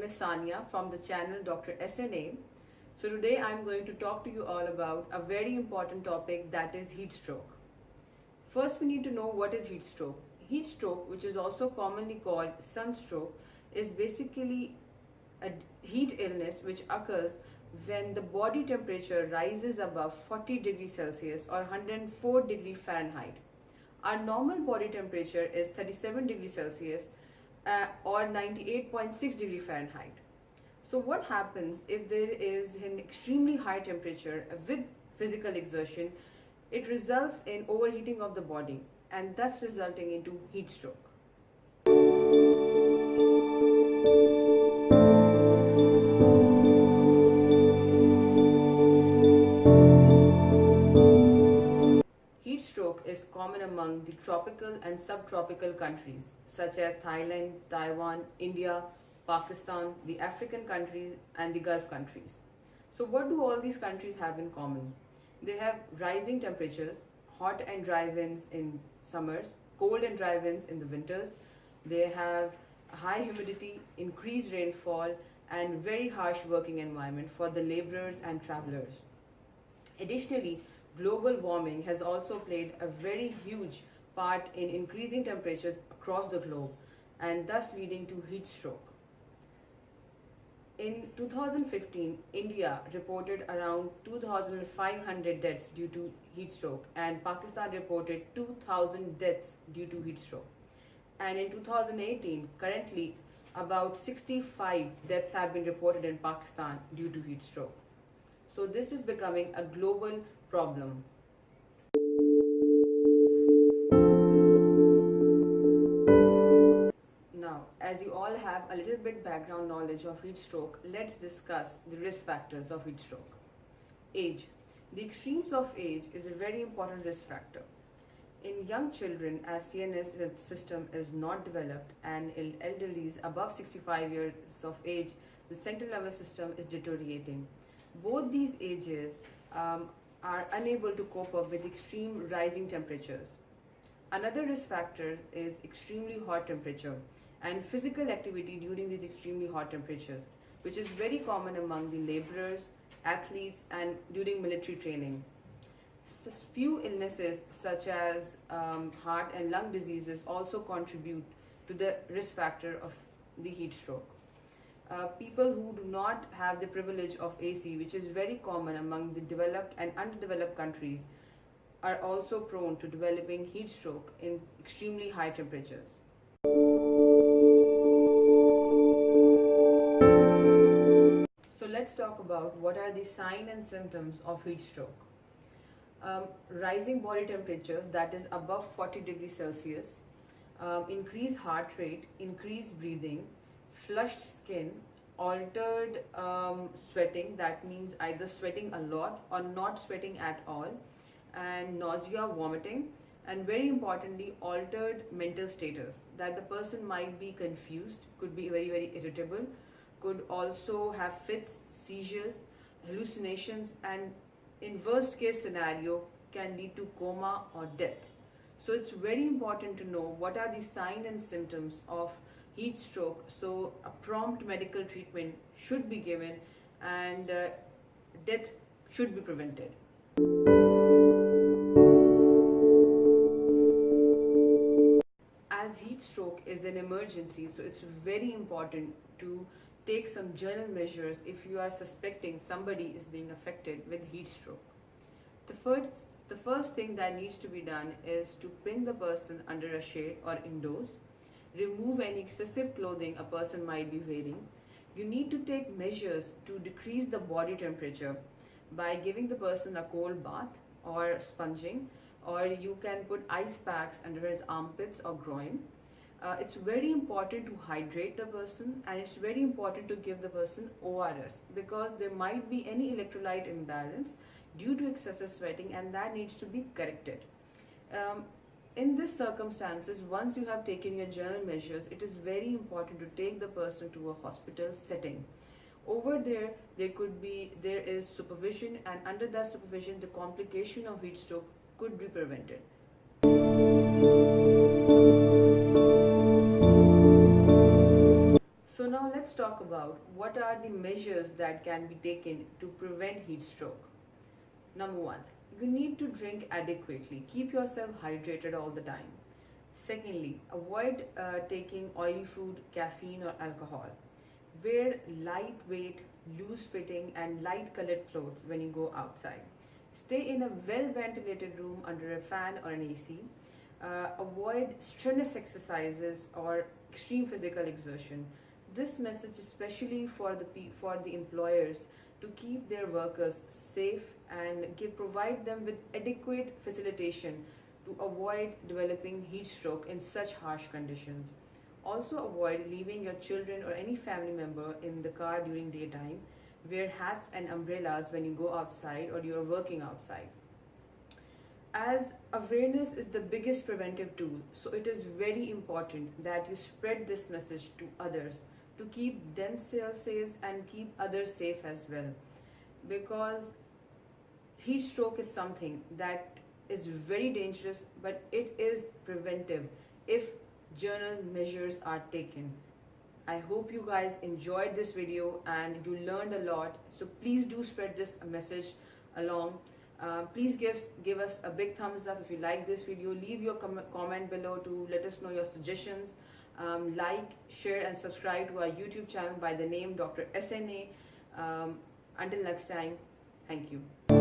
is Sania from the channel Dr.SNA. So today I am going to talk to you all about a very important topic, that is heat stroke. First, we need to know what is heat stroke. Heat stroke, which is also commonly called sunstroke, is basically a heat illness which occurs when the body temperature rises above 40 degrees Celsius or 104 degrees Fahrenheit. Our normal body temperature is 37 degrees Celsius or 98.6 degrees Fahrenheit. So what happens if there is an extremely high temperature with physical exertion? It results in overheating of the body and thus resulting into heat stroke. Heat stroke is common among the tropical and subtropical countries such as Thailand, Taiwan, India, Pakistan, the African countries and the Gulf countries. So what do all these countries have in common? They have rising temperatures, hot and dry winds in summers, cold and dry winds in the winters. They have high humidity, increased rainfall and very harsh working environment for the laborers and travelers. Additionally, global warming has also played a very huge part in increasing temperatures across the globe and thus leading to heat stroke. In 2015, India reported around 2,500 deaths due to heat stroke and Pakistan reported 2,000 deaths due to heat stroke. And in 2018, currently about 65 deaths have been reported in Pakistan due to heat stroke. So this is becoming a global problem. Now, as you all have a little bit background knowledge of heat stroke, let's discuss the risk factors of heat stroke. Age. The extremes of age is a very important risk factor. In young children, as CNS system is not developed, and in elderlies above 65 years of age, the central nervous system is deteriorating. Both these ages are unable to cope up with extreme rising temperatures. Another risk factor is extremely hot temperature and physical activity during these extremely hot temperatures, which is very common among the laborers, athletes and during military training. Few illnesses such as heart and lung diseases also contribute to the risk factor of the heat stroke. People who do not have the privilege of AC, which is very common among the developed and underdeveloped countries, are also prone to developing heat stroke in extremely high temperatures. So let's talk about what are the signs and symptoms of heat stroke. Rising body temperature, that is above 40 degrees Celsius, increased heart rate, increased breathing, flushed skin, altered sweating, that means either sweating a lot or not sweating at all, and nausea, vomiting, and very importantly altered mental status, that the person might be confused, could be very irritable, could also have fits, seizures, hallucinations, and in worst case scenario can lead to coma or death. So it's very important to know what are the signs and symptoms of heat stroke, so a prompt medical treatment should be given and death should be prevented. As heat stroke is an emergency, so it's very important to take some general measures if you are suspecting somebody is being affected with heat stroke. The first thing that needs to be done is to bring the person under a shade or indoors. Remove any excessive clothing a person might be wearing. You need to take measures to decrease the body temperature by giving the person a cold bath or sponging, or you can put ice packs under his armpits or groin. It's very important to hydrate the person, and it's very important to give the person ORS because there might be any electrolyte imbalance due to excessive sweating and that needs to be corrected. In these circumstances, once you have taken your general measures, it is very important to take the person to a hospital setting. Over there is supervision, and under that supervision the complication of heat stroke could be prevented. So now let's let's talk about what are the measures that can be taken to prevent heat stroke. Number one, you need to drink adequately. Keep yourself hydrated all the time. Secondly, avoid taking oily food, caffeine, or alcohol. Wear lightweight, loose-fitting, and light-colored clothes when you go outside. Stay in a well-ventilated room under a fan or an AC. Avoid strenuous exercises or extreme physical exertion. This message is especially for the employers to keep their workers safe and provide them with adequate facilitation to avoid developing heat stroke in such harsh conditions. Also avoid leaving your children or any family member in the car during daytime. Wear hats and umbrellas when you go outside or you are working outside. As awareness is the biggest preventive tool, so it is very important that you spread this message to others to keep themselves safe and keep others safe as well. Because heat stroke is something that is very dangerous, but it is preventive if general measures are taken. I hope you guys enjoyed this video and you learned a lot. So please do spread this message along. Please give us a big thumbs up if you like this video. Leave your comment below to let us know your suggestions. Like, share and subscribe to our YouTube channel by the name Dr. SNA. Until next time, thank you.